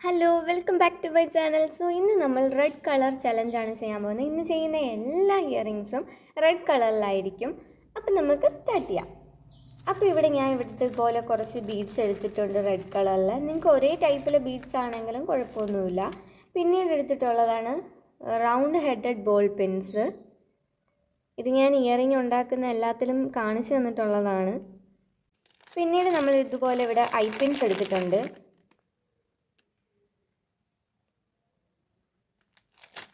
Hello welcome back to my channel. So ഇന്ന് നമ്മൾ red colour ചലഞ്ചാണ് ചെയ്യാൻ പോകുന്നത്. ഇന്ന് ചെയ്യുന്ന എല്ലാ ഇയറിങ്സും റെഡ് കളറിലായിരിക്കും. അപ്പം നമുക്ക് സ്റ്റാർട്ട് ചെയ്യാം. അപ്പോൾ ഇവിടെ ഞാൻ ഇവിടുത്തെ പോലെ കുറച്ച് ബീഡ്സ് എടുത്തിട്ടുണ്ട് റെഡ് കളറിൽ. നിങ്ങൾക്ക് ഒരേ ടൈപ്പിലെ ബീഡ്സ് ആണെങ്കിലും കുഴപ്പമൊന്നുമില്ല. പിന്നീട് എടുത്തിട്ടുള്ളതാണ് റൗണ്ട് ഹെഡഡ് ബോൾ പിൻസ്. ഇത് ഞാൻ ഇയറിങ് ഉണ്ടാക്കുന്ന എല്ലാത്തിലും കാണിച്ചു തന്നിട്ടുള്ളതാണ്. പിന്നീട് നമ്മൾ ഇതുപോലെ ഇവിടെ ഐ പിൻസ് എടുത്തിട്ടുണ്ട്.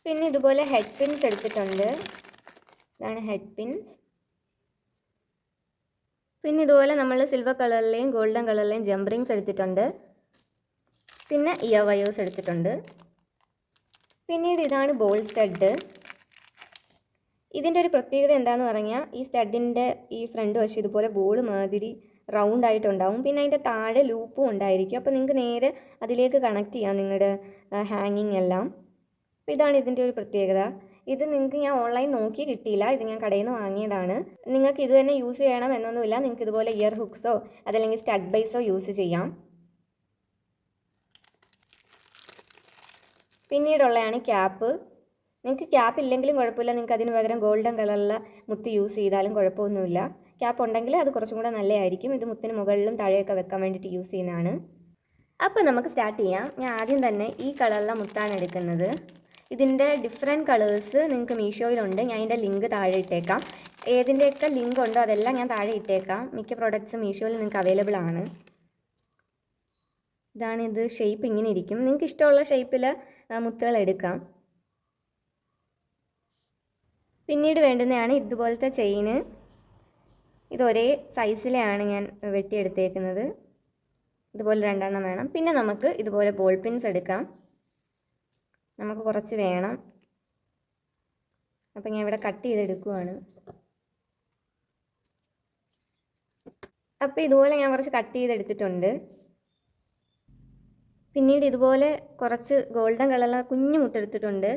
പിന്നെ ഇതുപോലെ ഹെഡ് പിൻസ് എടുത്തിട്ടുണ്ട്. ഇതാണ് ഹെഡ് പിൻസ്. പിന്നെ ഇതുപോലെ നമ്മൾ സിൽവർ കളറിലെയും ഗോൾഡൻ കളറിലെയും ജംപ് റിങ്സ് എടുത്തിട്ടുണ്ട്. പിന്നെ ഇയർ വയേഴ്സ് എടുത്തിട്ടുണ്ട്. പിന്നീട് ഇതാണ് ബോൾ സ്റ്റഡ്. ഇതിൻ്റെ ഒരു പ്രത്യേകത എന്താണെന്ന് പറഞ്ഞാൽ ഈ സ്റ്റഡിൻ്റെ ഈ ഫ്രണ്ട് വശം ഇതുപോലെ ബോൾ മാതിരി റൗണ്ട് ആയിട്ടുണ്ടാവും. പിന്നെ അതിൻ്റെ താഴെ ലൂപ്പും ഉണ്ടായിരിക്കും. അപ്പോൾ നിങ്ങൾക്ക് നേരെ അതിലേക്ക് കണക്ട് ചെയ്യാം നിങ്ങളുടെ ഹാങ്ങിങ് എല്ലാം. അപ്പോൾ ഇതാണ് ഇതിൻ്റെ ഒരു പ്രത്യേകത. ഇത് നിങ്ങൾക്ക് ഞാൻ ഓൺലൈൻ നോക്കി കിട്ടിയില്ല, ഇത് ഞാൻ കടയിൽ നിന്ന് വാങ്ങിയതാണ്. നിങ്ങൾക്ക് ഇത് തന്നെ യൂസ് ചെയ്യണം എന്നൊന്നുമില്ല. നിങ്ങൾക്ക് ഇതുപോലെ ഇയർ ഹുക്സോ അതല്ലെങ്കിൽ സ്റ്റഡ് ബൈസോ യൂസ് ചെയ്യാം. പിന്നീടുള്ളതാണ് ക്യാപ്പ്. നിങ്ങൾക്ക് ക്യാപ്പ് ഇല്ലെങ്കിലും കുഴപ്പമില്ല, നിങ്ങൾക്ക് അതിന് പകരം ഗോൾഡൻ കളറിലെ മുത്ത് യൂസ് ചെയ്താലും കുഴപ്പമൊന്നുമില്ല. ക്യാപ്പ് ഉണ്ടെങ്കിൽ അത് കുറച്ചും കൂടെ നല്ലതായിരിക്കും. ഇത് മുത്തിന് മുകളിലും താഴെയൊക്കെ വെക്കാൻ വേണ്ടിയിട്ട് യൂസ് ചെയ്യുന്നതാണ്. അപ്പോൾ നമുക്ക് സ്റ്റാർട്ട് ചെയ്യാം. ഞാൻ ആദ്യം തന്നെ ഈ കളറിലെ മുത്താണ് എടുക്കുന്നത്. ഇതിൻ്റെ ഡിഫറെൻറ്റ് കളേഴ്സ് നിങ്ങൾക്ക് മീഷോയിലുണ്ട്. ഞാൻ ഇതിൻ്റെ ലിങ്ക് താഴെ ഇട്ടേക്കാം. ഏതിൻ്റെയൊക്കെ ലിങ്ക് ഉണ്ടോ അതെല്ലാം ഞാൻ താഴെ ഇട്ടേക്കാം. മിക്ക പ്രോഡക്റ്റ്സ് മീഷോയിൽ നിങ്ങൾക്ക് അവൈലബിൾ ആണ്. ഇതാണിത്. ഷേപ്പ് ഇങ്ങനെ ഇരിക്കും. നിങ്ങൾക്ക് ഇഷ്ടമുള്ള ഷേപ്പിൽ മുത്തുകൾ എടുക്കാം. പിന്നീട് വേണ്ടുന്നതാണ് ഇതുപോലത്തെ ചെയിന്. ഇത് ഒരേ സൈസിലെയാണ് ഞാൻ വെട്ടിയെടുത്തേക്കുന്നത്. ഇതുപോലെ 2 വേണം. പിന്നെ നമുക്ക് ഇതുപോലെ ബോൾ പിൻസ് എടുക്കാം. നമുക്ക് കുറച്ച് വേണം. അപ്പം ഞാൻ ഇവിടെ കട്ട് ചെയ്തെടുക്കുവാണ്. അപ്പോൾ ഇതുപോലെ ഞാൻ കുറച്ച് കട്ട് ചെയ്തെടുത്തിട്ടുണ്ട്. പിന്നീട് ഇതുപോലെ കുറച്ച് ഗോൾഡൻ കളറിലെ കുഞ്ഞു മുത്തെടുത്തിട്ടുണ്ട്.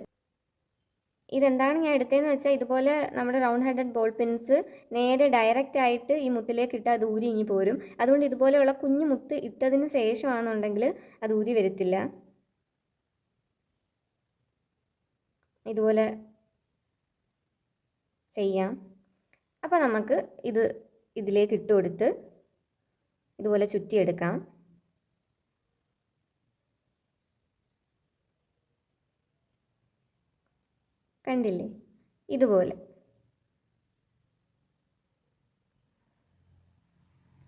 ഇതെന്താണ് ഞാൻ എടുത്തതെന്ന് വെച്ചാൽ ഇതുപോലെ നമ്മുടെ റൗണ്ട് ഹെഡഡ് ബോൾ പിൻസ് നേരെ ഡയറക്റ്റ് ആയിട്ട് ഈ മുത്തിലേക്ക് ഇട്ട് അത് ഊരി ഇങ്ങി പോരും. അതുകൊണ്ട് ഇതുപോലെയുള്ള കുഞ്ഞു മുത്ത് ഇട്ടതിന് ശേഷമാണെന്നുണ്ടെങ്കിൽ അത് ഊരി വരത്തില്ല. ഇതുപോലെ ചെയ്യാം. അപ്പോൾ നമുക്ക് ഇതിലേക്ക് ഇട്ട് കൊടുത്ത് ഇതുപോലെ ചുറ്റിയെടുക്കാം. കണ്ടില്ലേ? ഇതുപോലെ.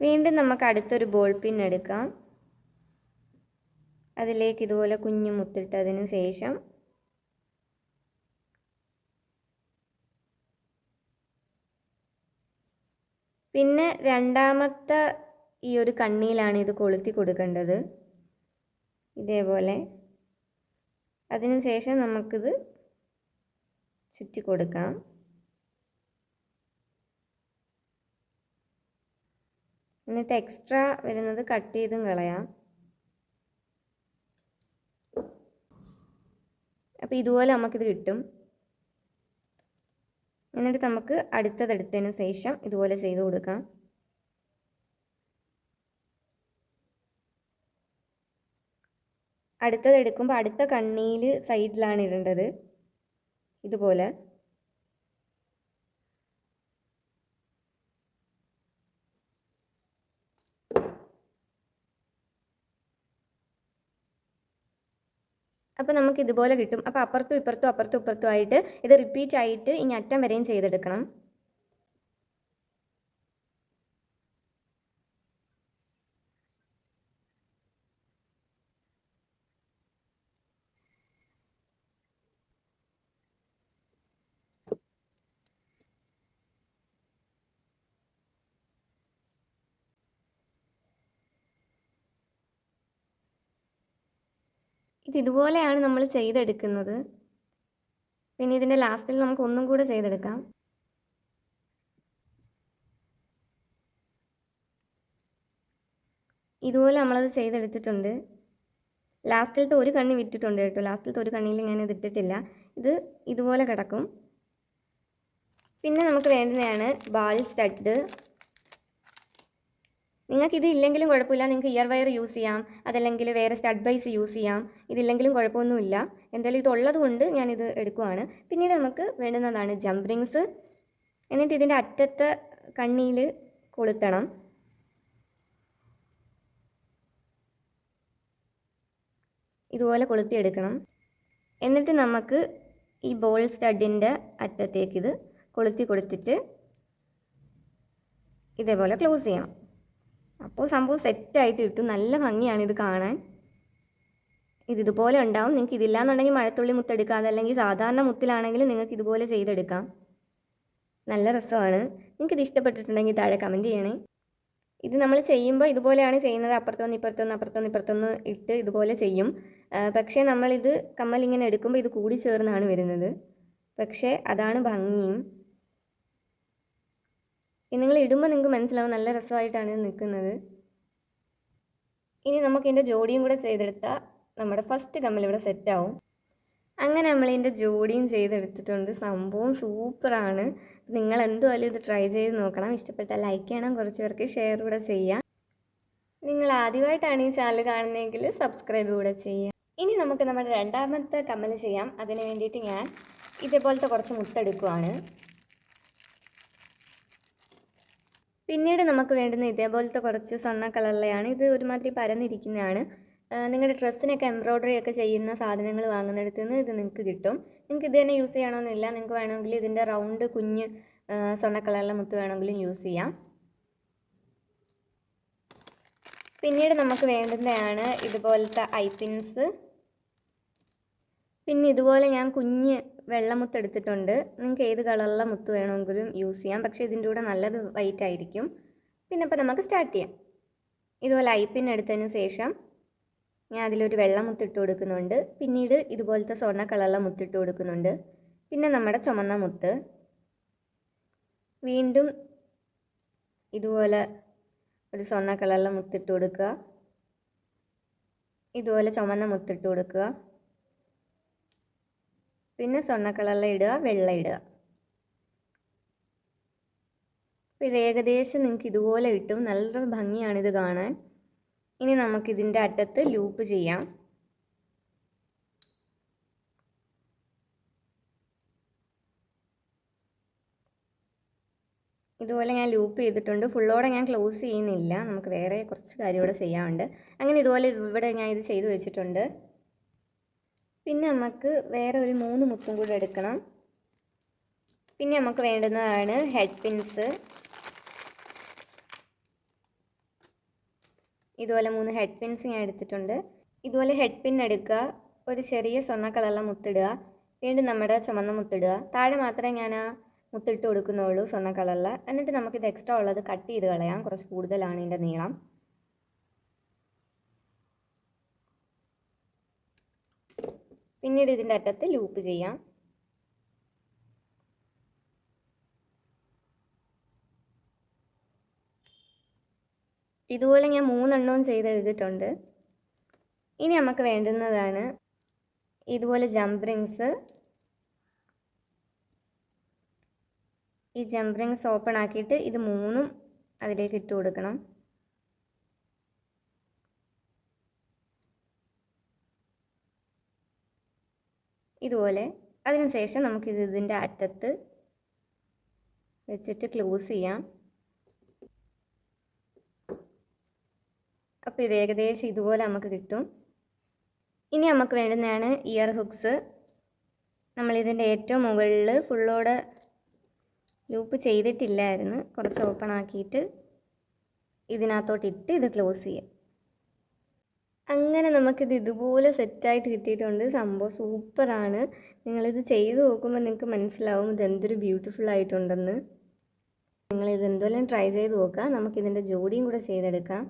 വീണ്ടും നമുക്ക് അടുത്തൊരു ബോൾ പിൻ എടുക്കാം. അതിലേക്ക് ഇതുപോലെ കുഞ്ഞു മുത്തിട്ടതിന് ശേഷം പിന്നെ രണ്ടാമത്തെ ഈ ഒരു കണ്ണിയിലാണ് ഇത് കൊളുത്തി കൊടുക്കേണ്ടത്. ഇതേപോലെ. അതിനുശേഷം നമുക്കിത് ചുറ്റി കൊടുക്കാം. എന്നിട്ട് എക്സ്ട്രാ വരുന്നത് കട്ട് ചെയ്തും കളയാം. അപ്പോൾ ഇതുപോലെ നമുക്കിത് കിട്ടും. എന്നിട്ട് നമുക്ക് അടുത്തതെടുത്തതിന് ശേഷം ഇതുപോലെ ചെയ്ത് കൊടുക്കാം. അടുത്തതെടുക്കുമ്പോൾ അടുത്ത കണ്ണിയിൽ സൈഡിലാണ് ഇടേണ്ടത്. ഇതുപോലെ. അപ്പോൾ നമുക്ക് ഇതുപോലെ കിട്ടും. അപ്പോൾ അപ്പുറത്തും ഇപ്പുറത്തും ആയിട്ട് ഇത് റിപ്പീറ്റ് ആയിട്ട് ഇനി അറ്റം വരെയും ചെയ്തെടുക്കണം. ഇതുപോലെയാണ് നമ്മൾ ചെയ്തെടുക്കുന്നത്. പിന്നെ ഇതിൻ്റെ ലാസ്റ്റിൽ നമുക്ക് ഒന്നും കൂടെ ചെയ്തെടുക്കാം. ഇതുപോലെ നമ്മളത് ചെയ്തെടുത്തിട്ടുണ്ട്. ലാസ്റ്റിലത്തെ ഒരു കണ്ണി വിട്ടിട്ടുണ്ട് കേട്ടോ. ലാസ്റ്റിലത്തെ ഒരു കണ്ണിയിൽ ഞാനിത് ഇട്ടിട്ടില്ല. ഇത് ഇതുപോലെ കിടക്കും. പിന്നെ നമുക്ക് വേണ്ടുന്നതാണ് ബാൾ സ്റ്റഡ്. നിങ്ങൾക്കിത് ഇല്ലെങ്കിലും കുഴപ്പമില്ല, നിങ്ങൾക്ക് ഇയർ വയർ യൂസ് ചെയ്യാം, അതല്ലെങ്കിൽ വേറെ സ്റ്റഡ് ബൈസ് യൂസ് ചെയ്യാം. ഇതില്ലെങ്കിലും കുഴപ്പമൊന്നുമില്ല. എന്തായാലും ഇതുള്ളത് കൊണ്ട് ഞാനിത് എടുക്കുവാണ്. പിന്നീട് നമുക്ക് വേണ്ടുന്നതാണ് ജംപ് റിങ്സ്. എന്നിട്ട് ഇതിൻ്റെ അറ്റത്തെ കണ്ണിയിൽ കൊളുത്തണം. ഇതുപോലെ കൊളുത്തിയെടുക്കണം. എന്നിട്ട് നമുക്ക് ഈ ബോൾ സ്റ്റഡിൻ്റെ അറ്റത്തേക്ക് ഇത് കൊളുത്തി കൊടുത്തിട്ട് ഇതേപോലെ ക്ലോസ് ചെയ്യണം. അപ്പോൾ സംഭവം സെറ്റായിട്ട് കിട്ടും. നല്ല ഭംഗിയാണ് ഇത് കാണാൻ. ഇതുപോലെ ഉണ്ടാവും. നിങ്ങൾക്ക് ഇതില്ലാന്നുണ്ടെങ്കിൽ മഴത്തുള്ളി മുത്തെടുക്കാം, അതല്ലെങ്കിൽ സാധാരണ മുത്തിലാണെങ്കിൽ നിങ്ങൾക്ക് ഇതുപോലെ ചെയ്തെടുക്കാം. നല്ല രസമാണ്. നിങ്ങൾക്കിത് ഇഷ്ടപ്പെട്ടിട്ടുണ്ടെങ്കിൽ താഴെ കമൻറ്റ് ചെയ്യണേ. ഇത് നമ്മൾ ചെയ്യുമ്പോൾ ഇതുപോലെയാണ് ചെയ്യുന്നത്. അപ്പുറത്തൊന്ന് ഇപ്പുറത്തൊന്ന് ഇട്ട് ഇതുപോലെ ചെയ്യും. പക്ഷേ നമ്മളിത് കമ്മലിങ്ങനെ എടുക്കുമ്പോൾ ഇത് കൂടി ചേർന്നാണ് വരുന്നത്. പക്ഷേ അതാണ് ഭംഗിയും. നിങ്ങൾ ഇടുമ്പോൾ നിങ്ങൾക്ക് മനസ്സിലാവും നല്ല രസമായിട്ടാണ് നിൽക്കുന്നത്. ഇനി നമുക്കിതിൻ്റെ ജോഡിയും കൂടെ ചെയ്തെടുത്താൽ നമ്മുടെ ഫസ്റ്റ് കമ്മൽ ഇവിടെ സെറ്റാവും. അങ്ങനെ നമ്മളിതിൻ്റെ ജോഡിയും ചെയ്തെടുത്തിട്ടുണ്ട്. സംഭവം സൂപ്പറാണ്. നിങ്ങൾ എന്തുമായാലും ഇത് ട്രൈ ചെയ്ത് നോക്കണം. ഇഷ്ടപ്പെട്ടാൽ ലൈക്ക് ചെയ്യണം, കുറച്ച് പേർക്ക് ഷെയർ കൂടെ ചെയ്യാം. നിങ്ങൾ ആദ്യമായിട്ടാണ് ഈ ചാനൽ കാണുന്നതെങ്കിൽ സബ്സ്ക്രൈബ് കൂടെ ചെയ്യാം. ഇനി നമുക്ക് നമ്മുടെ രണ്ടാമത്തെ കമ്മൽ ചെയ്യാം. അതിന് വേണ്ടിയിട്ട് ഞാൻ ഇതേപോലത്തെ കുറച്ച് മുത്തെടുക്കുവാണ്. പിന്നീട് നമുക്ക് വേണ്ടുന്ന ഇതേപോലത്തെ കുറച്ച് സ്വർണ്ണ കളറിലെയാണ്. ഇത് ഒരുമാതിരി പരന്നിരിക്കുന്നതാണ്. നിങ്ങളുടെ ഡ്രസ്സിനൊക്കെ എംബ്രോയ്ഡറി ഒക്കെ ചെയ്യുന്ന സാധനങ്ങൾ വാങ്ങുന്നിടത്ത് നിന്ന് ഇത് നിങ്ങൾക്ക് കിട്ടും. നിങ്ങൾക്ക് ഇത് തന്നെ യൂസ് ചെയ്യണമെന്നില്ല. നിങ്ങൾക്ക് വേണമെങ്കിൽ ഇതിൻ്റെ റൗണ്ട് കുഞ്ഞ് സ്വർണ്ണ കളറിലെ മുത്ത് വേണമെങ്കിലും യൂസ് ചെയ്യാം. പിന്നീട് നമുക്ക് വേണ്ടുന്നതാണ് ഇതുപോലത്തെ ഐപിൻസ്. പിന്നെ ഇതുപോലെ ഞാൻ കുഞ്ഞ് വെള്ളമുത്ത് എടുത്തിട്ടുണ്ട്. നിങ്ങൾക്ക് ഏത് കളറിലെ മുത്ത് വേണമെങ്കിലും യൂസ് ചെയ്യാം. പക്ഷേ ഇതിൻ്റെ കൂടെ നല്ലത് വൈറ്റ് ആയിരിക്കും. പിന്നെ അപ്പോൾ നമുക്ക് സ്റ്റാർട്ട് ചെയ്യാം. ഇതുപോലെ ഐപ്പിൻ എടുത്തതിന് ശേഷം ഞാൻ അതിലൊരു വെള്ളമുത്തിട്ട് കൊടുക്കുന്നുണ്ട്. പിന്നീട് ഇതുപോലത്തെ സ്വർണ്ണ കളറിലെ മുത്തിട്ട് കൊടുക്കുന്നുണ്ട്. പിന്നെ നമ്മുടെ ചുമന്ന മുത്ത്. വീണ്ടും ഇതുപോലെ ഒരു സ്വർണ്ണ കളറിലെ മുത്തിട്ട് കൊടുക്കുക. ഇതുപോലെ ചുമന്ന മുത്തിട്ട് കൊടുക്കുക. പിന്നെ സ്വർണ്ണ കളറിൽ ഇടുക, വെള്ള ഇടുക. അപ്പോൾ ഇത് ഏകദേശം നിങ്ങൾക്ക് ഇതുപോലെ കിട്ടും. നല്ല ഭംഗിയാണിത് കാണാൻ. ഇനി നമുക്കിതിൻ്റെ അറ്റത്ത് ലൂപ്പ് ചെയ്യാം. ഇതുപോലെ ഞാൻ ലൂപ്പ് ചെയ്തിട്ടുണ്ട്. ഫുള്ളോടെ ഞാൻ ക്ലോസ് ചെയ്യുന്നില്ല. നമുക്ക് വേറെ കുറച്ച് കാര്യം കൂടെ ചെയ്യാനുണ്ട്. അങ്ങനെ ഇതുപോലെ ഇവിടെ ഞാൻ ഇത് ചെയ്തു വെച്ചിട്ടുണ്ട്. പിന്നെ നമുക്ക് വേറെ ഒരു 3 മുത്തും കൂടെ എടുക്കണം. പിന്നെ നമുക്ക് വേണ്ടുന്നതാണ് ഹെഡ് പിൻസ്. ഇതുപോലെ 3 ഹെഡ് പിൻസ് ഞാൻ എടുത്തിട്ടുണ്ട്. ഇതുപോലെ ഹെഡ് പിൻ എടുക്കുക, ഒരു ചെറിയ സ്വർണ്ണ കളറിലെ മുത്തിടുക, വീണ്ടും നമ്മുടെ ചുമന്ന മുത്തിടുക. താഴെ മാത്രമേ ഞാൻ ആ മുത്തിട്ട് കൊടുക്കുന്നുള്ളൂ സ്വർണ്ണ കളറിൽ. എന്നിട്ട് നമുക്കിത് എക്സ്ട്രാ ഉള്ളത് കട്ട് ചെയ്ത് കളയാം. കുറച്ച് കൂടുതലാണ് ഇതിൻ്റെ നീളം. പിന്നീട് ഇതിൻ്റെ അറ്റത്ത് ലൂപ്പ് ചെയ്യാം. ഇതുപോലെ ഞാൻ 3 എണ്ണവും ചെയ്തെടുത്തിട്ടുണ്ട്. ഇനി നമുക്ക് വേണ്ടുന്നതാണ് ഇതുപോലെ ജംപ് റിങ്സ്. ഈ ജംപ് റിങ്സ് ഓപ്പൺ ആക്കിയിട്ട് ഇത് 3ഉം അതിലേക്ക് ഇട്ട് കൊടുക്കണം. ഇതുപോലെ. അതിനുശേഷം നമുക്കിത് ഇതിൻ്റെ അറ്റത്ത് വെച്ചിട്ട് ക്ലോസ് ചെയ്യാം. അപ്പോൾ ഇത് ഏകദേശം ഇതുപോലെ നമുക്ക് കിട്ടും. ഇനി നമുക്ക് വേണ്ടുന്നതാണ് ഇയർ ഹുക്സ്. നമ്മളിതിൻ്റെ ഏറ്റവും മുകളിൽ ഫുള്ളോടെ ലൂപ്പ് ചെയ്തിട്ടില്ലായിരുന്നു. കുറച്ച് ഓപ്പൺ ആക്കിയിട്ട് ഇതിനകത്തോട്ടിട്ട് ഇത് ക്ലോസ് ചെയ്യാം. അങ്ങനെ നമുക്കിത് ഇതുപോലെ സെറ്റായിട്ട് കിട്ടിയിട്ടുണ്ട്. സംഭവം സൂപ്പറാണ്. നിങ്ങളിത് ചെയ്ത് നോക്കുമ്പോൾ നിങ്ങൾക്ക് മനസ്സിലാവും ഇതെന്തൊരു ബ്യൂട്ടിഫുൾ ആയിട്ടുണ്ടെന്ന്. നിങ്ങളിത് എന്തെല്ലാം ട്രൈ ചെയ്ത് നോക്കുക. നമുക്കിതിൻ്റെ ജോഡിയും കൂടെ ചെയ്തെടുക്കാം.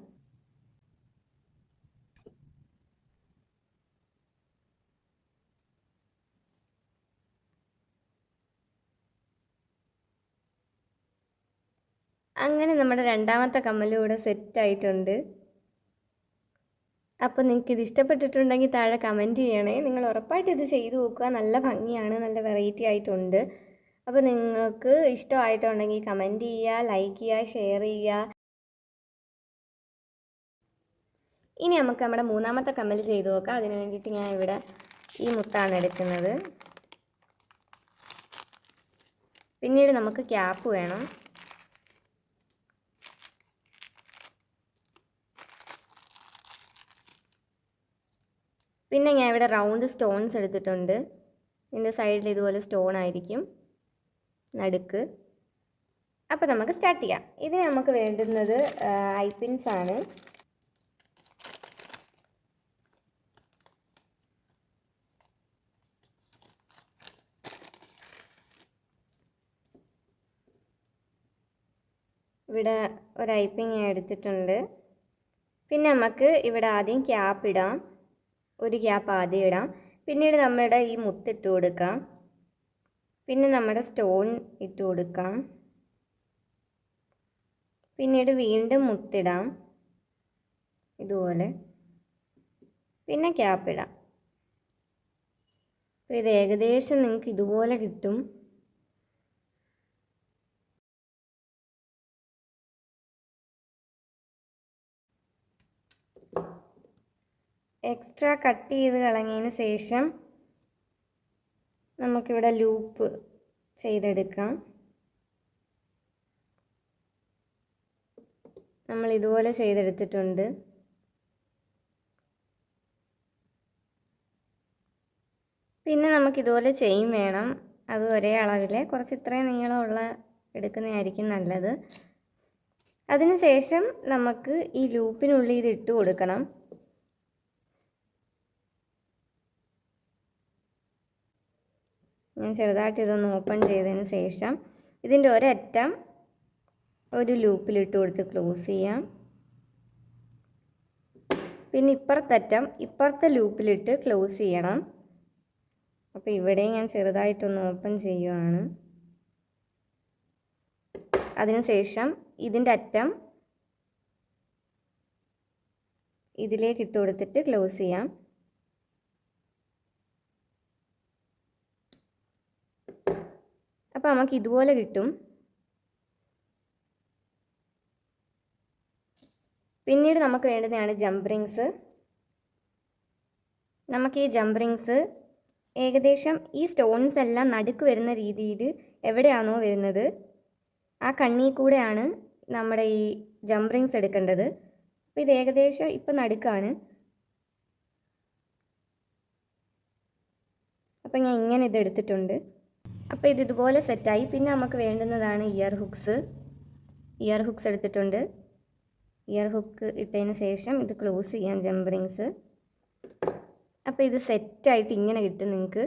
അങ്ങനെ നമ്മുടെ രണ്ടാമത്തെ കമ്മലും ഇവിടെ സെറ്റായിട്ടുണ്ട്. അപ്പോൾ നിങ്ങൾക്കിത് ഇഷ്ടപ്പെട്ടിട്ടുണ്ടെങ്കിൽ താഴെ കമൻറ്റ് ചെയ്യണേ. നിങ്ങൾ ഉറപ്പായിട്ട് ഇത് ചെയ്ത് നോക്കുക. നല്ല ഭംഗിയാണ്, നല്ല വെറൈറ്റി ആയിട്ടുണ്ട്. അപ്പോൾ നിങ്ങൾക്ക് ഇഷ്ടമായിട്ടുണ്ടെങ്കിൽ കമൻറ്റ് ചെയ്യുക, ലൈക്ക് ചെയ്യുക, ഷെയർ ചെയ്യുക. ഇനി നമുക്ക് നമ്മുടെ മൂന്നാമത്തെ കമ്മൽ ചെയ്ത് നോക്കാം. അതിന് വേണ്ടിയിട്ട് ഞാൻ ഇവിടെ ഈ മുത്താണ് എടുക്കുന്നത്. പിന്നീട് നമുക്ക് ക്യാപ്പ് വേണം. പിന്നെ ഞാൻ ഇവിടെ റൗണ്ട് സ്റ്റോൺസ് എടുത്തിട്ടുണ്ട്. ഇതിൻ്റെ സൈഡിൽ ഇതുപോലെ സ്റ്റോൺ ആയിരിക്കും നടുക്ക്. അപ്പോൾ നമുക്ക് സ്റ്റാർട്ട് ചെയ്യാം. ഇതിന് നമുക്ക് വേണ്ടുന്നത് ഐ പിൻസ് ആണ്. ഇവിടെ ഒരു ഐ പിൻ ഞാൻ എടുത്തിട്ടുണ്ട്. പിന്നെ നമുക്ക് ഇവിടെ ആദ്യം ക്യാപ്പ് ഇടാം. ഒരു ക്യാപ്പ് ആദ്യം ഇടാം. പിന്നീട് നമ്മുടെ ഈ മുത്തിട്ട് കൊടുക്കാം. പിന്നെ നമ്മുടെ സ്റ്റോൺ ഇട്ട് കൊടുക്കാം. പിന്നീട് വീണ്ടും മുത്തിടാം ഇതുപോലെ. പിന്നെ ക്യാപ്പ് ഇടാം. അപ്പോൾ ഇത് ഏകദേശം നിങ്ങൾക്ക് ഇതുപോലെ കിട്ടും. എക്സ്ട്രാ കട്ട് ചെയ്ത് കളഞ്ഞതിന് ശേഷം നമുക്കിവിടെ ലൂപ്പ് ചെയ്തെടുക്കാം. നമ്മൾ ഇതുപോലെ ചെയ്തെടുത്തിട്ടുണ്ട്. പിന്നെ നമുക്കിതുപോലെ ചെയിൻ വേണം. അത് ഒരേ അളവിൽ കുറച്ച് ഇത്രയും നീളമുള്ള എടുക്കുന്നതായിരിക്കും നല്ലത്. അതിനുശേഷം നമുക്ക് ഈ ലൂപ്പിനുള്ളിൽ ഇത് ഇട്ട് കൊടുക്കണം. ഞാൻ ചെറുതായിട്ട് ഇതൊന്ന് ഓപ്പൺ ചെയ്തതിന് ശേഷം ഇതിൻ്റെ ഒരറ്റം ഒരു ലൂപ്പിലിട്ട് കൊടുത്ത് ക്ലോസ് ചെയ്യാം. പിന്നെ ഇപ്പുറത്തറ്റം ഇപ്പുറത്തെ ലൂപ്പിലിട്ട് ക്ലോസ് ചെയ്യണം. അപ്പോൾ ഇവിടെ ഞാൻ ചെറുതായിട്ടൊന്ന് ഓപ്പൺ ചെയ്യുകയാണ്. അതിനുശേഷം ഇതിൻ്റെ അറ്റം ഇതിലേക്ക് ഇട്ട് കൊടുത്തിട്ട് ക്ലോസ് ചെയ്യാം. അപ്പോൾ നമുക്ക് ഇതുപോലെ കിട്ടും. പിന്നീട് നമുക്ക് വേണ്ടുന്നതാണ് ജംപ് റിങ്സ്. നമുക്ക് ഈ ജംപ് റിങ്സ് ഏകദേശം ഈ സ്റ്റോൺസ് എല്ലാം നടുക്ക് വരുന്ന രീതിയിൽ എവിടെയാണോ വരുന്നത് ആ കണ്ണി കൂടെയാണ് നമ്മുടെ ഈ ജംപ് റിങ്സ് എടുക്കേണ്ടത്. അപ്പോൾ ഇത് ഏകദേശം ഇപ്പം നടുക്കാണ്. അപ്പോൾ ഞാൻ ഇങ്ങനെ ഇത് എടുത്തിട്ടുണ്ട്. അപ്പോൾ ഇത് ഇതുപോലെ സെറ്റായി. പിന്നെ നമുക്ക് വേണ്ടുന്നതാണ് ഇയർ ഹുക്സ്. ഇയർ ഹുക്സ് എടുത്തിട്ടുണ്ട്. ഇയർ ഹുക്ക് ഇട്ടതിന് ശേഷം ഇത് ക്ലോസ് ചെയ്യാം ജംപ് റിങ്സ്. അപ്പോൾ ഇത് സെറ്റായിട്ട് ഇങ്ങനെ കിട്ടും നിങ്ങൾക്ക്.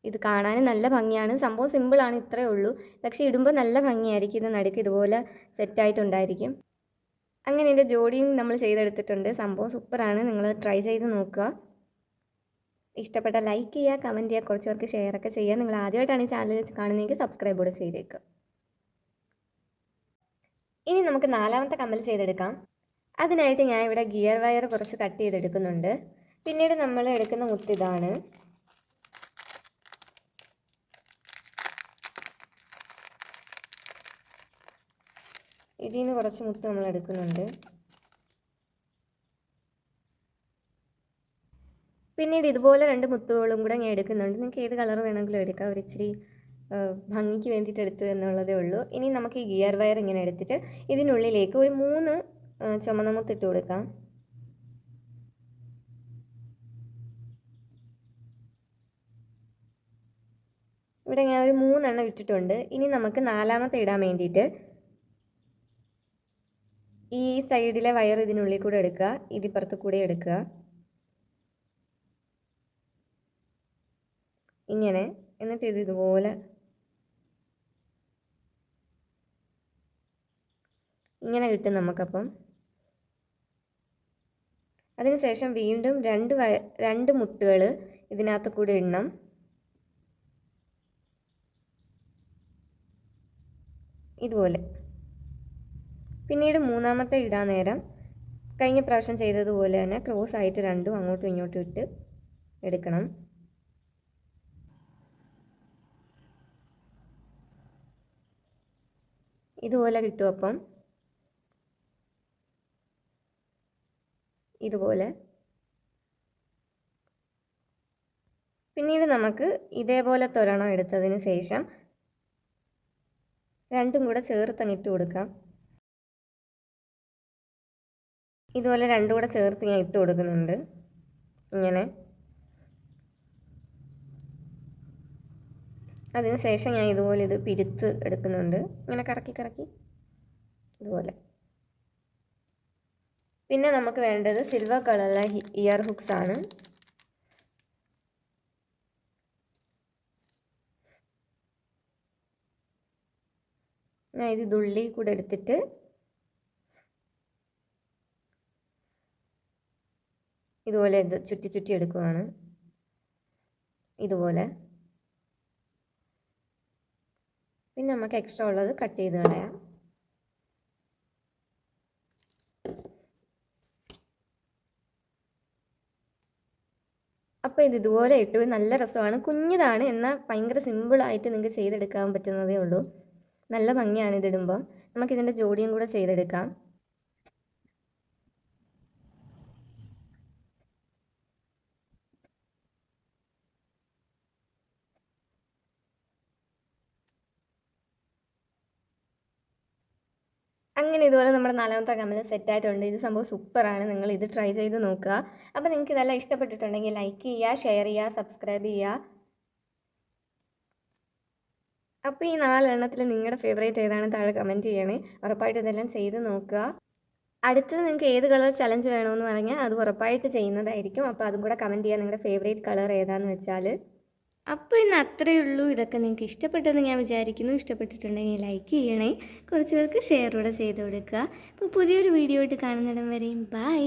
ഇത് കാണാൻ നല്ല ഭംഗിയാണ്. സംഭവം സിമ്പിളാണ്, ഇത്രയേ ഉള്ളൂ. പക്ഷേ ഇടുമ്പോൾ നല്ല ഭംഗിയായിരിക്കും. ഇത് നടുക്ക് ഇതുപോലെ സെറ്റായിട്ടുണ്ടായിരിക്കും. അങ്ങനെ ഇതിൻ്റെ ജോഡിയും നമ്മൾ ചെയ്തെടുത്തിട്ടുണ്ട്. സംഭവം സൂപ്പറാണ്. നിങ്ങൾ ട്രൈ ചെയ്ത് നോക്കുക. ഇഷ്ടപ്പെട്ട ലൈക്ക് ചെയ്യുക, കമൻറ്റ് ചെയ്യുക, കുറച്ച് പേർക്ക് ഷെയറൊക്കെ ചെയ്യുക. നിങ്ങൾ ആദ്യമായിട്ടാണ് ഈ ചാനൽ കാണുന്നതെങ്കിൽ സബ്സ്ക്രൈബ് കൂടെ ചെയ്തേക്കുക. ഇനി നമുക്ക് നാലാമത്തെ കമ്മൽ ചെയ്തെടുക്കാം. അതിനായിട്ട് ഞാൻ ഇവിടെ ഗിയർ വയർ കുറച്ച് കട്ട് ചെയ്തെടുക്കുന്നുണ്ട്. പിന്നീട് നമ്മൾ എടുക്കുന്ന മുത്ത് ഇതാണ്. ഇതിൽ നിന്ന് കുറച്ച് മുത്ത് നമ്മൾ എടുക്കുന്നുണ്ട്. പിന്നീട് ഇതുപോലെ 2 മുത്തുകളും കൂടെ ഞാൻ എടുക്കുന്നുണ്ട്. നിങ്ങൾക്ക് ഏത് കളർ വേണമെങ്കിലും എടുക്കാം. ഒരു ഇച്ചിരി ഭംഗിക്ക് വേണ്ടിയിട്ട് എടുത്തു എന്നുള്ളതേ ഉള്ളൂ. ഇനി നമുക്ക് ഈ ഗിയർ വയർ ഇങ്ങനെ എടുത്തിട്ട് ഇതിനുള്ളിലേക്ക് ഒരു 3 ചുമന്ന മുത്തിട്ട് കൊടുക്കാം. ഇവിടെ ഞാൻ ഒരു 3 എണ്ണം ഇട്ടിട്ടുണ്ട്. ഇനി നമുക്ക് നാലാമത്തെ ഇടാൻ വേണ്ടിയിട്ട് ഈ സൈഡിലെ വയർ ഇതിനുള്ളിൽ കൂടെ എടുക്കുക, ഇതിപ്പുറത്ത് കൂടെ എടുക്കുക. ഇങ്ങനെ. എന്നിട്ട് ഇത് ഇതുപോലെ ഇങ്ങനെ കിട്ടും നമുക്കപ്പം. അതിനുശേഷം വീണ്ടും 2 മുത്തുകൾ ഇതിനകത്ത് കൂടി ഇടണം. ഇതുപോലെ. പിന്നീട് മൂന്നാമത്തെ ഇടാൻ നേരം കഴിഞ്ഞ പ്രാവശ്യം ചെയ്തതുപോലെ തന്നെ ക്രോസ് ആയിട്ട് 2 അങ്ങോട്ടും ഇങ്ങോട്ടും ഇട്ട് എടുക്കണം. ഇതുപോലെ കിട്ടും. അപ്പം ഇതുപോലെ. പിന്നീട് നമുക്ക് ഇതേപോലത്തെ ഒരെണ്ണം എടുത്തതിന് ശേഷം രണ്ടും കൂടെ ചേർത്തങ്ങ് ഇട്ട് കൊടുക്കാം. ഇതുപോലെ രണ്ടും കൂടെ ചേർത്ത് ഞാൻ ഇട്ട് കൊടുക്കുന്നുണ്ട്. ഇങ്ങനെ. അതിന് ശേഷം ഞാൻ ഇതുപോലെ ഇത് പിരുത്ത് എടുക്കുന്നുണ്ട്. ഇങ്ങനെ കറക്കി കറക്കി ഇതുപോലെ. പിന്നെ നമുക്ക് വേണ്ടത് സിൽവർ കളറിലെ ഇയർ ഹുക്സ് ആണ്. ഞാൻ ഇത് ഉള്ളിൽ കൂടെ എടുത്തിട്ട് ഇതുപോലെ ഇത് ചുറ്റി ചുറ്റി എടുക്കുകയാണ്. ഇതുപോലെ. പിന്നെ നമുക്ക് എക്സ്ട്രാ ഉള്ളത് കട്ട് ചെയ്ത് കളയാം. അപ്പോൾ ഇതുപോലെ ഇട്ട് നല്ല രസമാണ്. കുഞ്ഞിതാണ്, എന്നാൽ ഭയങ്കര സിമ്പിളായിട്ട് നിങ്ങൾക്ക് ചെയ്തെടുക്കാൻ പറ്റുന്നതേ ഉള്ളൂ. നല്ല ഭംഗിയാണ് ഇതിടുമ്പോൾ. നമുക്കിതിൻ്റെ ജോഡിയും കൂടെ ചെയ്തെടുക്കാം. അങ്ങനെ ഇതുപോലെ നമ്മുടെ 4ാമത്തെ കമ്മൽ സെറ്റായിട്ടുണ്ട്. ഇത് സംഭവം സൂപ്പറാണ്. നിങ്ങൾ ഇത് ട്രൈ ചെയ്ത് നോക്കുക. അപ്പോൾ നിങ്ങൾക്ക് ഇതെല്ലാം ഇഷ്ടപ്പെട്ടിട്ടുണ്ടെങ്കിൽ ലൈക്ക് ചെയ്യുക, ഷെയർ ചെയ്യുക, സബ്സ്ക്രൈബ് ചെയ്യുക. അപ്പോൾ ഈ 4 നിങ്ങളുടെ ഫേവറേറ്റ് ഏതാണ് താഴെ കമൻറ്റ് ചെയ്യണേ. ഉറപ്പായിട്ട് ഇതെല്ലാം ചെയ്ത് നോക്കുക. അടുത്തത് നിങ്ങൾക്ക് ഏത് കളർ ചലഞ്ച് വേണമെന്ന് പറഞ്ഞാൽ അത് ഉറപ്പായിട്ട് ചെയ്യുന്നതായിരിക്കും. അപ്പോൾ അതും കൂടെ കമൻറ്റ് ചെയ്യുക, നിങ്ങളുടെ ഫേവറേറ്റ് കളർ ഏതാണെന്ന് വെച്ചാൽ. അപ്പോൾ ഇന്ന് അത്രയേ ഉള്ളൂ. ഇതൊക്കെ നിങ്ങൾക്ക് ഇഷ്ടപ്പെട്ടെന്ന് ഞാൻ വിചാരിക്കുന്നു. ഇഷ്ടപ്പെട്ടിട്ടുണ്ടെങ്കിൽ ലൈക്ക് ചെയ്യണേ. കുറച്ച് പേർക്ക് ഷെയർ കൂടെ ചെയ്ത് കൊടുക്കുക. അപ്പോൾ പുതിയൊരു വീഡിയോ ആയിട്ട് കാണുന്നിടം വരെയും ബൈ.